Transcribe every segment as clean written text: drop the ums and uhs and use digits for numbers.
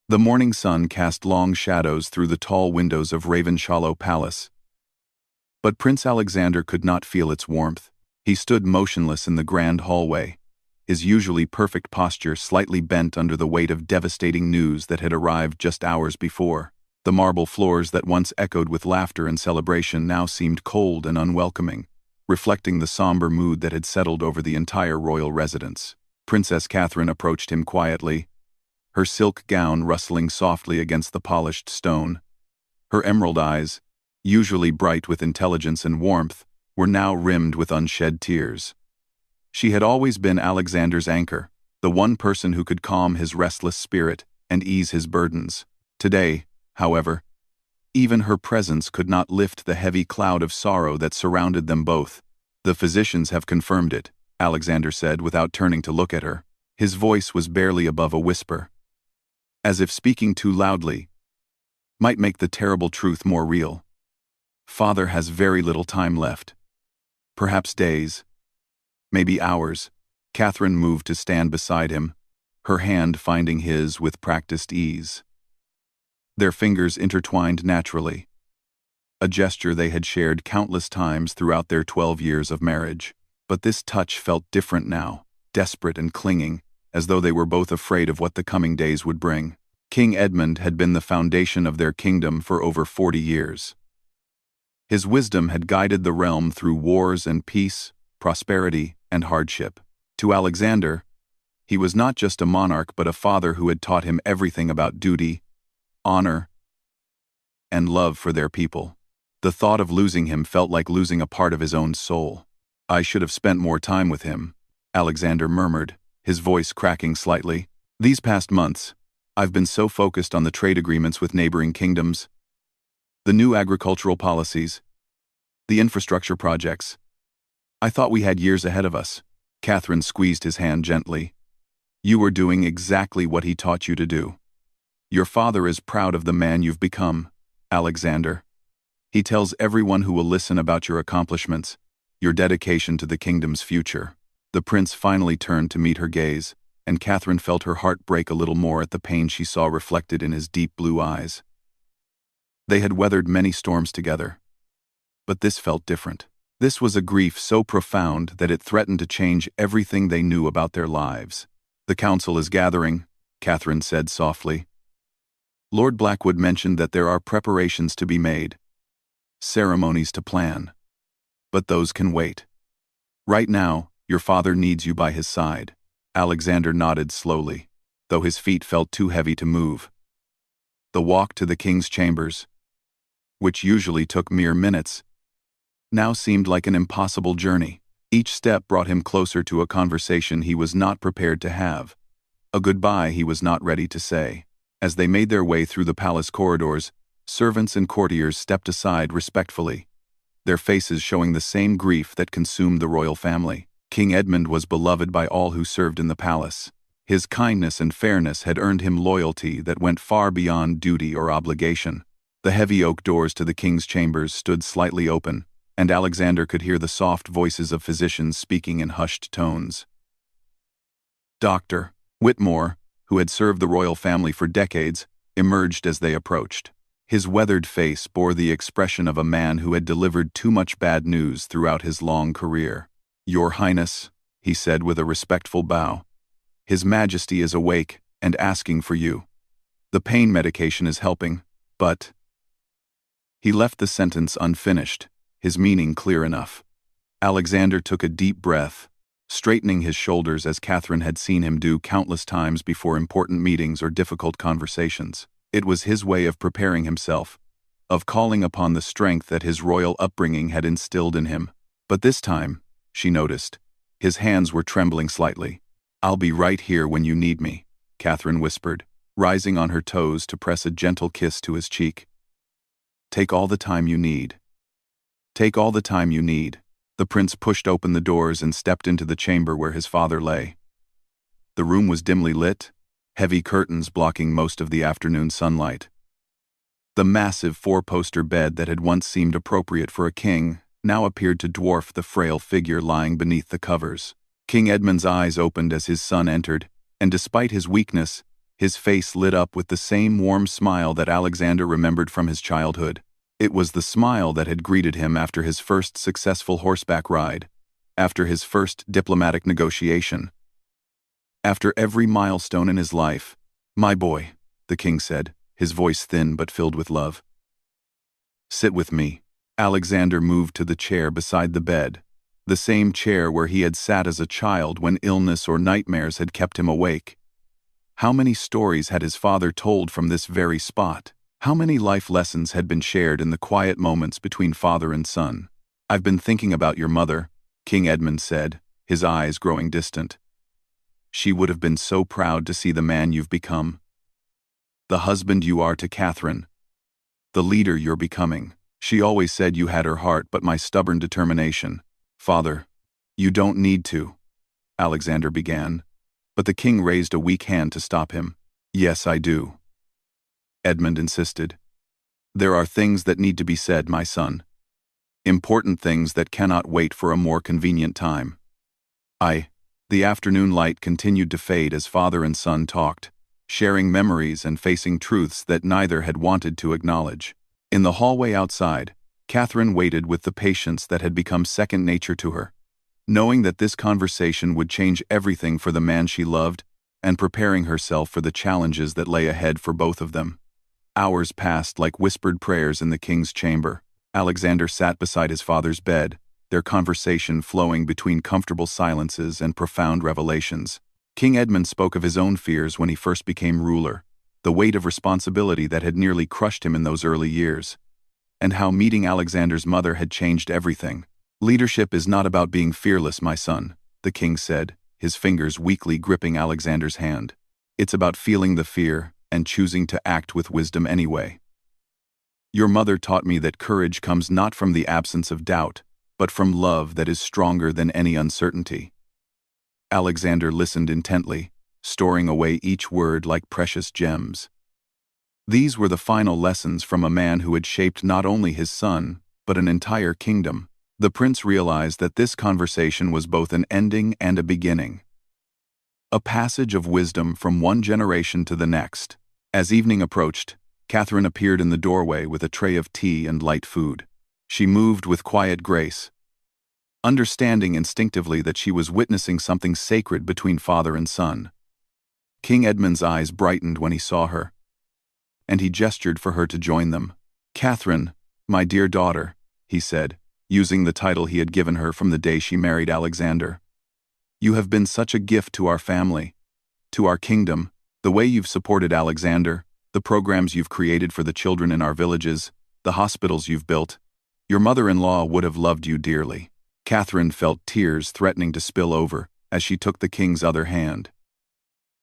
The morning sun cast long shadows through the tall windows of Ravenshallow Palace. But Prince Alexander could not feel its warmth. He stood motionless in the grand hallway, his usually perfect posture slightly bent under the weight of devastating news that had arrived just hours before. The marble floors that once echoed with laughter and celebration now seemed cold and unwelcoming, reflecting the somber mood that had settled over the entire royal residence. Princess Catherine approached him quietly, her silk gown rustling softly against the polished stone. Her emerald eyes, usually bright with intelligence and warmth, were now rimmed with unshed tears. She had always been Alexander's anchor, the one person who could calm his restless spirit and ease his burdens. Today, however, even her presence could not lift the heavy cloud of sorrow that surrounded them both. "The physicians have confirmed it," Alexander said without turning to look at her. His voice was barely above a whisper, as if speaking too loudly might make the terrible truth more real. "Father has very little time left. Perhaps days, maybe hours." Catherine moved to stand beside him, her hand finding his with practiced ease. Their fingers intertwined naturally, a gesture they had shared countless times throughout their 12 years of marriage. But this touch felt different now, desperate and clinging, as though they were both afraid of what the coming days would bring. King Edmund had been the foundation of their kingdom for over 40 years. His wisdom had guided the realm through wars and peace, prosperity and hardship. To Alexander, he was not just a monarch but a father who had taught him everything about duty, honor, and love for their people. The thought of losing him felt like losing a part of his own soul. "I should have spent more time with him," Alexander murmured, his voice cracking slightly. "These past months, I've been so focused on the trade agreements with neighboring kingdoms, the new agricultural policies, the infrastructure projects. I thought we had years ahead of us." Catherine squeezed his hand gently. "You were doing exactly what he taught you to do. Your father is proud of the man you've become, Alexander. He tells everyone who will listen about your accomplishments, your dedication to the kingdom's future." The prince finally turned to meet her gaze, and Catherine felt her heart break a little more at the pain she saw reflected in his deep blue eyes. They had weathered many storms together, but this felt different. This was a grief so profound that it threatened to change everything they knew about their lives. "The council is gathering," Catherine said softly. "Lord Blackwood mentioned that there are preparations to be made, ceremonies to plan. But those can wait. Right now, your father needs you by his side." Alexander nodded slowly, though his feet felt too heavy to move. The walk to the king's chambers, which usually took mere minutes, now seemed like an impossible journey. Each step brought him closer to a conversation he was not prepared to have, a goodbye he was not ready to say. As they made their way through the palace corridors, servants and courtiers stepped aside respectfully, their faces showing the same grief that consumed the royal family. King Edmund was beloved by all who served in the palace. His kindness and fairness had earned him loyalty that went far beyond duty or obligation. The heavy oak doors to the king's chambers stood slightly open, and Alexander could hear the soft voices of physicians speaking in hushed tones. Dr. Whitmore, who had served the royal family for decades, emerged as they approached. His weathered face bore the expression of a man who had delivered too much bad news throughout his long career. "Your Highness," he said with a respectful bow, "His Majesty is awake and asking for you. The pain medication is helping, but—" He left the sentence unfinished, his meaning clear enough. Alexander took a deep breath, straightening his shoulders as Catherine had seen him do countless times before important meetings or difficult conversations. It was his way of preparing himself, of calling upon the strength that his royal upbringing had instilled in him. But this time, she noticed, his hands were trembling slightly. "I'll be right here when you need me," Catherine whispered, rising on her toes to press a gentle kiss to his cheek. "Take all the time you need. Take all the time you need." The prince pushed open the doors and stepped into the chamber where his father lay. The room was dimly lit, heavy curtains blocking most of the afternoon sunlight. The massive four-poster bed that had once seemed appropriate for a king now appeared to dwarf the frail figure lying beneath the covers. King Edmund's eyes opened as his son entered, and despite his weakness, His face lit up with the same warm smile that Alexander remembered from his childhood. It was the smile that had greeted him after his first successful horseback ride, after his first diplomatic negotiation, after every milestone in his life. "My boy," the king said, his voice thin but filled with love. "Sit with me." Alexander moved to the chair beside the bed, the same chair where he had sat as a child when illness or nightmares had kept him awake. How many stories had his father told from this very spot? How many life lessons had been shared in the quiet moments between father and son? "I've been thinking about your mother," King Edmund said, his eyes growing distant. "She would have been so proud to see the man you've become. The husband you are to Catherine. The leader you're becoming. She always said you had her heart but my stubborn determination." "Father, you don't need to," Alexander began, but the king raised a weak hand to stop him. "Yes, I do," Edmund insisted. "There are things that need to be said, my son. Important things that cannot wait for a more convenient time." The afternoon light continued to fade as father and son talked, sharing memories and facing truths that neither had wanted to acknowledge. In the hallway outside, Catherine waited with the patience that had become second nature to her, knowing that this conversation would change everything for the man she loved and preparing herself for the challenges that lay ahead for both of them. Hours passed like whispered prayers in the king's chamber. Alexander sat beside his father's bed, their conversation flowing between comfortable silences and profound revelations. King Edmund spoke of his own fears when he first became ruler, the weight of responsibility that had nearly crushed him in those early years, and how meeting Alexander's mother had changed everything. "Leadership is not about being fearless, my son," the king said, his fingers weakly gripping Alexander's hand. "It's about feeling the fear and choosing to act with wisdom anyway. Your mother taught me that courage comes not from the absence of doubt, but from love that is stronger than any uncertainty." Alexander listened intently, storing away each word like precious gems. These were the final lessons from a man who had shaped not only his son, but an entire kingdom. The prince realized that this conversation was both an ending and a beginning, a passage of wisdom from one generation to the next. As evening approached, Catherine appeared in the doorway with a tray of tea and light food. She moved with quiet grace, understanding instinctively that she was witnessing something sacred between father and son. King Edmund's eyes brightened when he saw her, and he gestured for her to join them. "Catherine, my dear daughter," he said, using the title he had given her from the day she married Alexander. "You have been such a gift to our family, to our kingdom. The way you've supported Alexander, the programs you've created for the children in our villages, the hospitals you've built. Your mother-in-law would have loved you dearly." Catherine felt tears threatening to spill over as she took the king's other hand.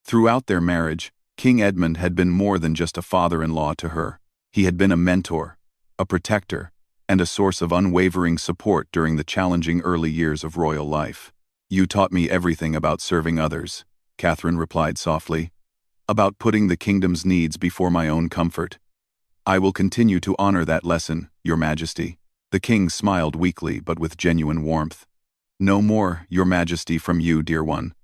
Throughout their marriage, King Edmund had been more than just a father-in-law to her. He had been a mentor, a protector, and a source of unwavering support during the challenging early years of royal life. "You taught me everything about serving others," Catherine replied softly, "about putting the kingdom's needs before my own comfort. I will continue to honor that lesson, Your Majesty." The king smiled weakly but with genuine warmth. "No more, Your Majesty, from you, dear one.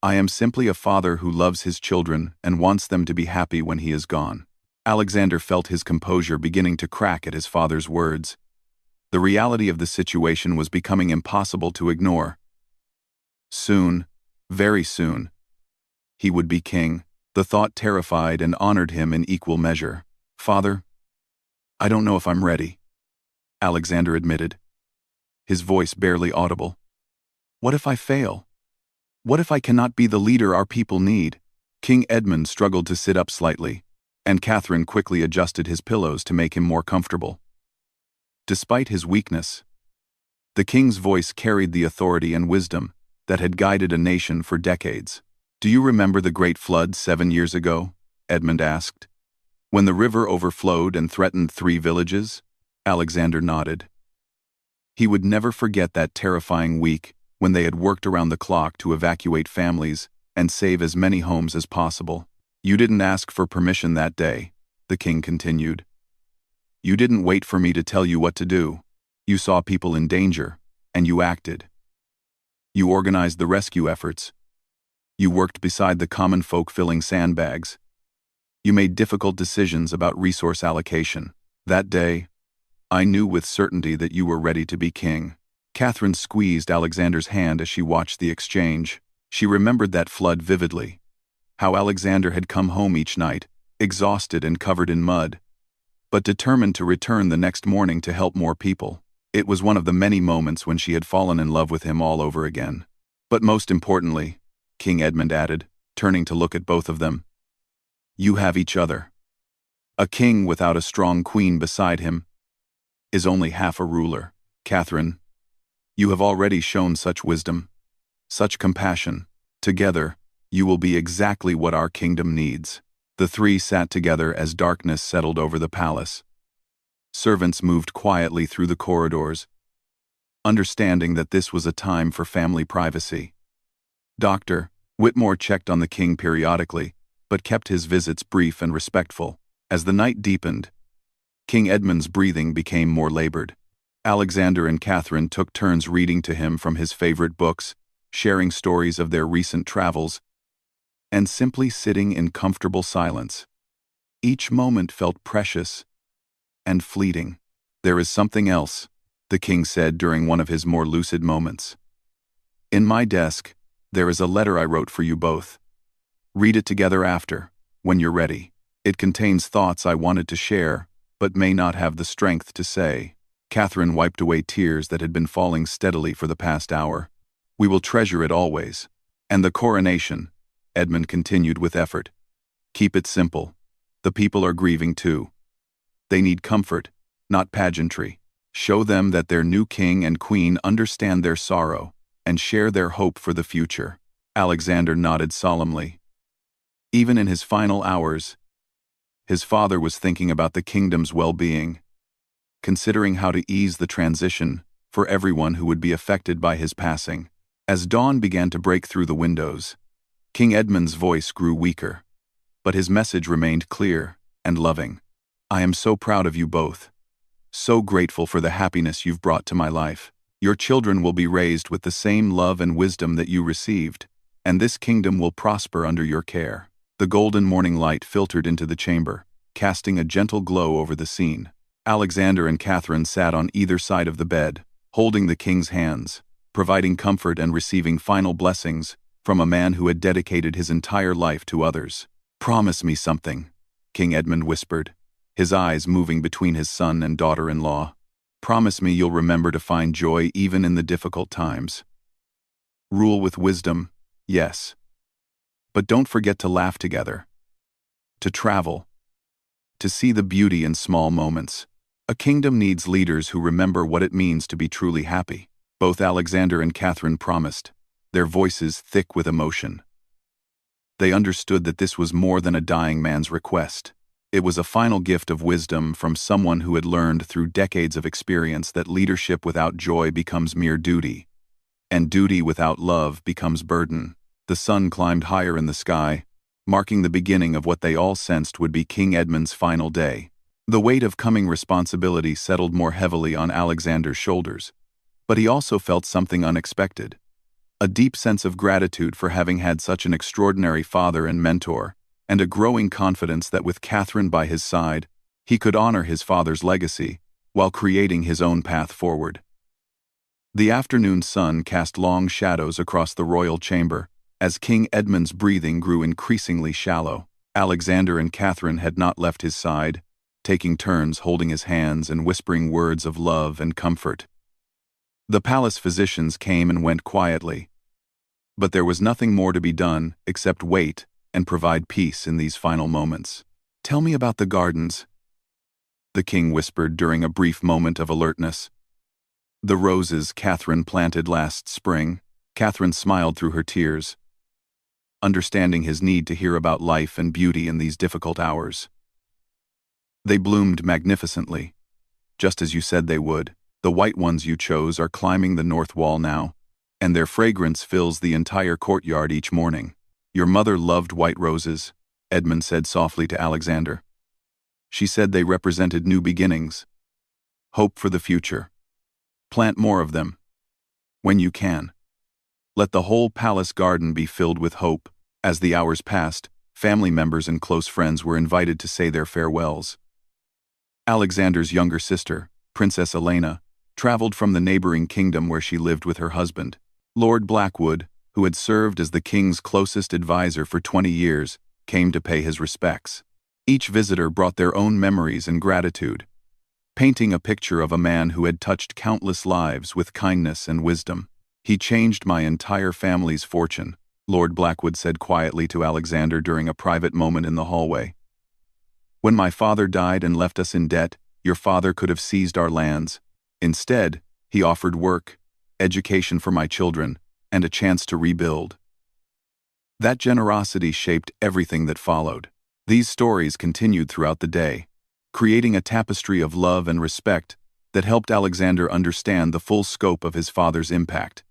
I am simply a father who loves his children and wants them to be happy when he is gone." Alexander felt his composure beginning to crack at his father's words. The reality of the situation was becoming impossible to ignore. Soon, very soon, he would be king. The thought terrified and honored him in equal measure. "Father, I don't know if I'm ready," Alexander admitted, his voice barely audible. "What if I fail? What if I cannot be the leader our people need?" King Edmund struggled to sit up slightly, and Catherine quickly adjusted his pillows to make him more comfortable. Despite his weakness, the king's voice carried the authority and wisdom that had guided a nation for decades. "Do you remember the Great Flood 7 years ago?" Edmund asked. "When the river overflowed and threatened 3 villages?" Alexander nodded. He would never forget that terrifying week when they had worked around the clock to evacuate families and save as many homes as possible. "You didn't ask for permission that day," the king continued. "You didn't wait for me to tell you what to do. You saw people in danger, and you acted. You organized the rescue efforts. You worked beside the common folk filling sandbags. You made difficult decisions about resource allocation. That day, I knew with certainty that you were ready to be king. Catherine squeezed Alexander's hand as she watched the exchange. She remembered that flood vividly. How Alexander had come home each night, exhausted and covered in mud, but determined to return the next morning to help more people. It was one of the many moments when she had fallen in love with him all over again. But most importantly, King Edmund added, turning to look at both of them, you have each other. A king without a strong queen beside him is only half a ruler. Catherine, you have already shown such wisdom, such compassion. Together, you will be exactly what our kingdom needs. The three sat together as darkness settled over the palace. Servants moved quietly through the corridors, understanding that this was a time for family privacy. Dr. Whitmore checked on the king periodically, but kept his visits brief and respectful. As the night deepened, King Edmund's breathing became more labored. Alexander and Catherine took turns reading to him from his favorite books, sharing stories of their recent travels, and simply sitting in comfortable silence. Each moment felt precious and fleeting. There is something else, the king said during one of his more lucid moments. In my desk, there is a letter I wrote for you both. Read it together after, when you're ready. It contains thoughts I wanted to share, but may not have the strength to say. Catherine wiped away tears that had been falling steadily for the past hour. We will treasure it always. And the coronation, Edmund continued with effort. Keep it simple. The people are grieving too. They need comfort, not pageantry. Show them that their new king and queen understand their sorrow and share their hope for the future. Alexander nodded solemnly. Even in his final hours, his father was thinking about the kingdom's well-being, considering how to ease the transition for everyone who would be affected by his passing. As dawn began to break through the windows, King Edmund's voice grew weaker, but his message remained clear and loving. I am so proud of you both, so grateful for the happiness you've brought to my life. Your children will be raised with the same love and wisdom that you received, and this kingdom will prosper under your care. The golden morning light filtered into the chamber, casting a gentle glow over the scene. Alexander and Catherine sat on either side of the bed, holding the king's hands, providing comfort and receiving final blessings from a man who had dedicated his entire life to others. Promise me something, King Edmund whispered, his eyes moving between his son and daughter-in-law. Promise me you'll remember to find joy even in the difficult times. Rule with wisdom, yes. But don't forget to laugh together, to travel, to see the beauty in small moments. A kingdom needs leaders who remember what it means to be truly happy. Both Alexander and Catherine promised, their voices thick with emotion. They understood that this was more than a dying man's request. It was a final gift of wisdom from someone who had learned through decades of experience that leadership without joy becomes mere duty, and duty without love becomes burden. The sun climbed higher in the sky, marking the beginning of what they all sensed would be King Edmund's final day. The weight of coming responsibility settled more heavily on Alexander's shoulders, but he also felt something unexpected. A deep sense of gratitude for having had such an extraordinary father and mentor, and a growing confidence that with Catherine by his side, he could honor his father's legacy while creating his own path forward. The afternoon sun cast long shadows across the royal chamber, as King Edmund's breathing grew increasingly shallow. Alexander and Catherine had not left his side, taking turns holding his hands and whispering words of love and comfort. The palace physicians came and went quietly, but there was nothing more to be done except wait and provide peace in these final moments. Tell me about the gardens, the king whispered during a brief moment of alertness. The roses Catherine planted last spring. Catherine smiled through her tears, understanding his need to hear about life and beauty in these difficult hours. They bloomed magnificently, just as you said they would. The white ones you chose are climbing the north wall now, and their fragrance fills the entire courtyard each morning. Your mother loved white roses, Edmund said softly to Alexander. She said they represented new beginnings, hope for the future. Plant more of them, when you can. Let the whole palace garden be filled with hope. As the hours passed, family members and close friends were invited to say their farewells. Alexander's younger sister, Princess Elena, traveled from the neighboring kingdom where she lived with her husband, Lord Blackwood, who had served as the king's closest advisor for 20 years, came to pay his respects. Each visitor brought their own memories and gratitude, painting a picture of a man who had touched countless lives with kindness and wisdom. "He changed my entire family's fortune," Lord Blackwood said quietly to Alexander during a private moment in the hallway. "When my father died and left us in debt, your father could have seized our lands. Instead, he offered work, education for my children, and a chance to rebuild." That generosity shaped everything that followed. These stories continued throughout the day, creating a tapestry of love and respect that helped Alexander understand the full scope of his father's impact.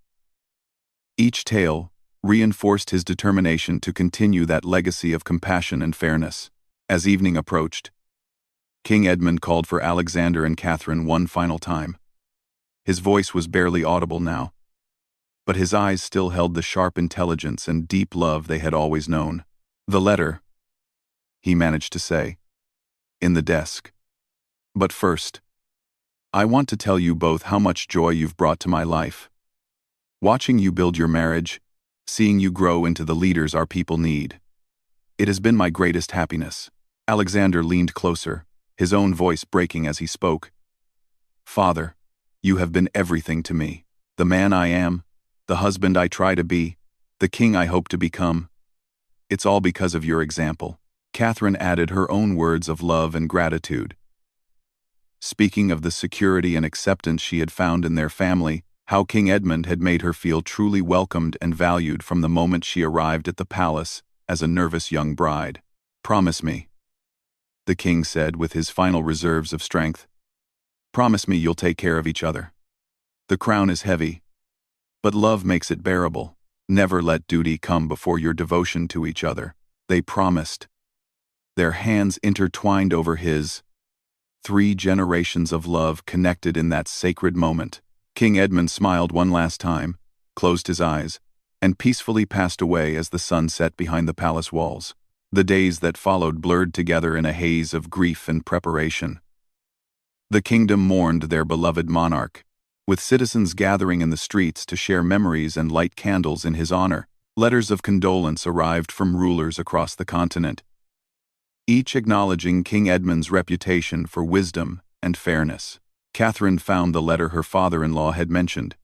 Each tale reinforced his determination to continue that legacy of compassion and fairness. As evening approached, King Edmund called for Alexander and Catherine one final time. His voice was barely audible now, but his eyes still held the sharp intelligence and deep love they had always known. "The letter," he managed to say, "in the desk. But first, I want to tell you both how much joy you've brought to my life. Watching you build your marriage, seeing you grow into the leaders our people need. It has been my greatest happiness." Alexander leaned closer, his own voice breaking as he spoke. "Father, you have been everything to me. The man I am, the husband I try to be, the king I hope to become. It's all because of your example." Catherine added her own words of love and gratitude, speaking of the security and acceptance she had found in their family, how King Edmund had made her feel truly welcomed and valued from the moment she arrived at the palace as a nervous young bride. "Promise me," the king said with his final reserves of strength. "Promise me you'll take care of each other. The crown is heavy, but love makes it bearable. Never let duty come before your devotion to each other." They promised, their hands intertwined over his. 3 generations of love connected in that sacred moment. King Edmund smiled one last time, closed his eyes, and peacefully passed away as the sun set behind the palace walls. The days that followed blurred together in a haze of grief and preparation. The kingdom mourned their beloved monarch, with citizens gathering in the streets to share memories and light candles in his honor. Letters of condolence arrived from rulers across the continent, each acknowledging King Edmund's reputation for wisdom and fairness. Catherine found the letter her father-in-law had mentioned,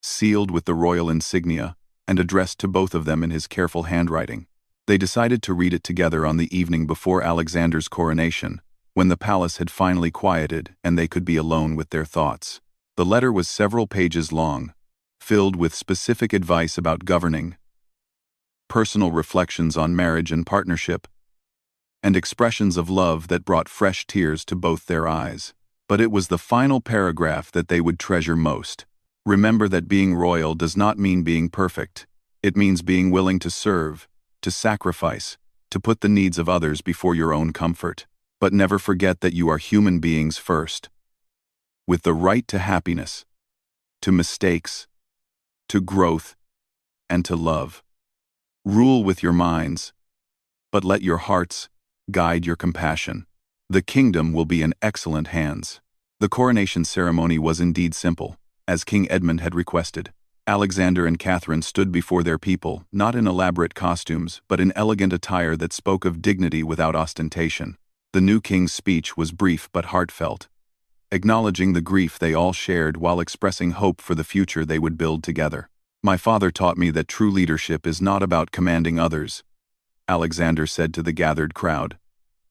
sealed with the royal insignia and addressed to both of them in his careful handwriting. They decided to read it together on the evening before Alexander's coronation, when the palace had finally quieted and they could be alone with their thoughts. The letter was several pages long, filled with specific advice about governing, personal reflections on marriage and partnership, and expressions of love that brought fresh tears to both their eyes. But it was the final paragraph that they would treasure most. "Remember that being royal does not mean being perfect. It means being willing to serve, to sacrifice, to put the needs of others before your own comfort. But never forget that you are human beings first, with the right to happiness, to mistakes, to growth, and to love. Rule with your minds, but let your hearts guide your compassion. The kingdom will be in excellent hands." The coronation ceremony was indeed simple, as King Edmund had requested. Alexander and Catherine stood before their people, not in elaborate costumes, but in elegant attire that spoke of dignity without ostentation. The new king's speech was brief but heartfelt, acknowledging the grief they all shared while expressing hope for the future they would build together. "My father taught me that true leadership is not about commanding others," Alexander said to the gathered crowd,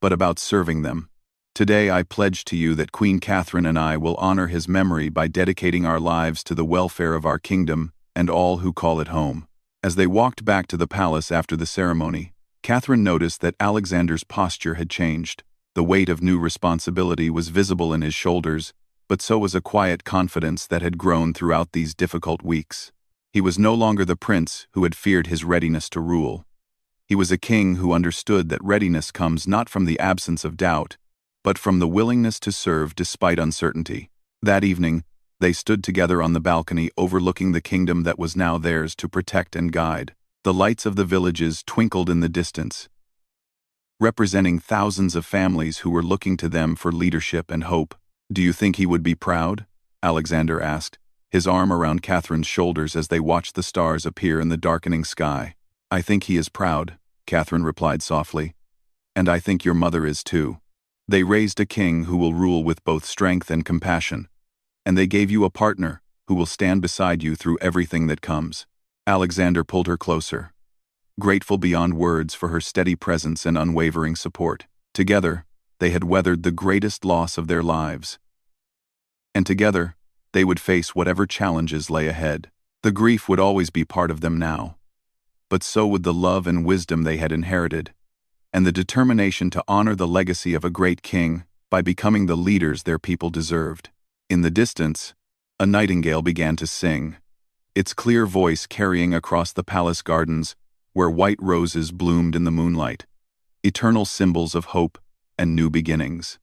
"but about serving them. Today I pledge to you that Queen Catherine and I will honor his memory by dedicating our lives to the welfare of our kingdom and all who call it home." As they walked back to the palace after the ceremony, Catherine noticed that Alexander's posture had changed. The weight of new responsibility was visible in his shoulders, but so was a quiet confidence that had grown throughout these difficult weeks. He was no longer the prince who had feared his readiness to rule. He was a king who understood that readiness comes not from the absence of doubt, but from the willingness to serve despite uncertainty. That evening, They stood together on the balcony overlooking the kingdom that was now theirs to protect and guide. The lights of the villages twinkled in the distance, representing thousands of families who were looking to them for leadership and hope. "Do you think he would be proud?" Alexander asked, his arm around Catherine's shoulders as they watched the stars appear in the darkening sky. "I think he is proud," Catherine replied softly. "And I think your mother is too. They raised a king who will rule with both strength and compassion. And they gave you a partner who will stand beside you through everything that comes." Alexander pulled her closer, grateful beyond words for her steady presence and unwavering support. Together, they had weathered the greatest loss of their lives. And together, they would face whatever challenges lay ahead. The grief would always be part of them now, but so would the love and wisdom they had inherited, and the determination to honor the legacy of a great king by becoming the leaders their people deserved. In the distance, a nightingale began to sing, its clear voice carrying across the palace gardens where white roses bloomed in the moonlight, eternal symbols of hope and new beginnings.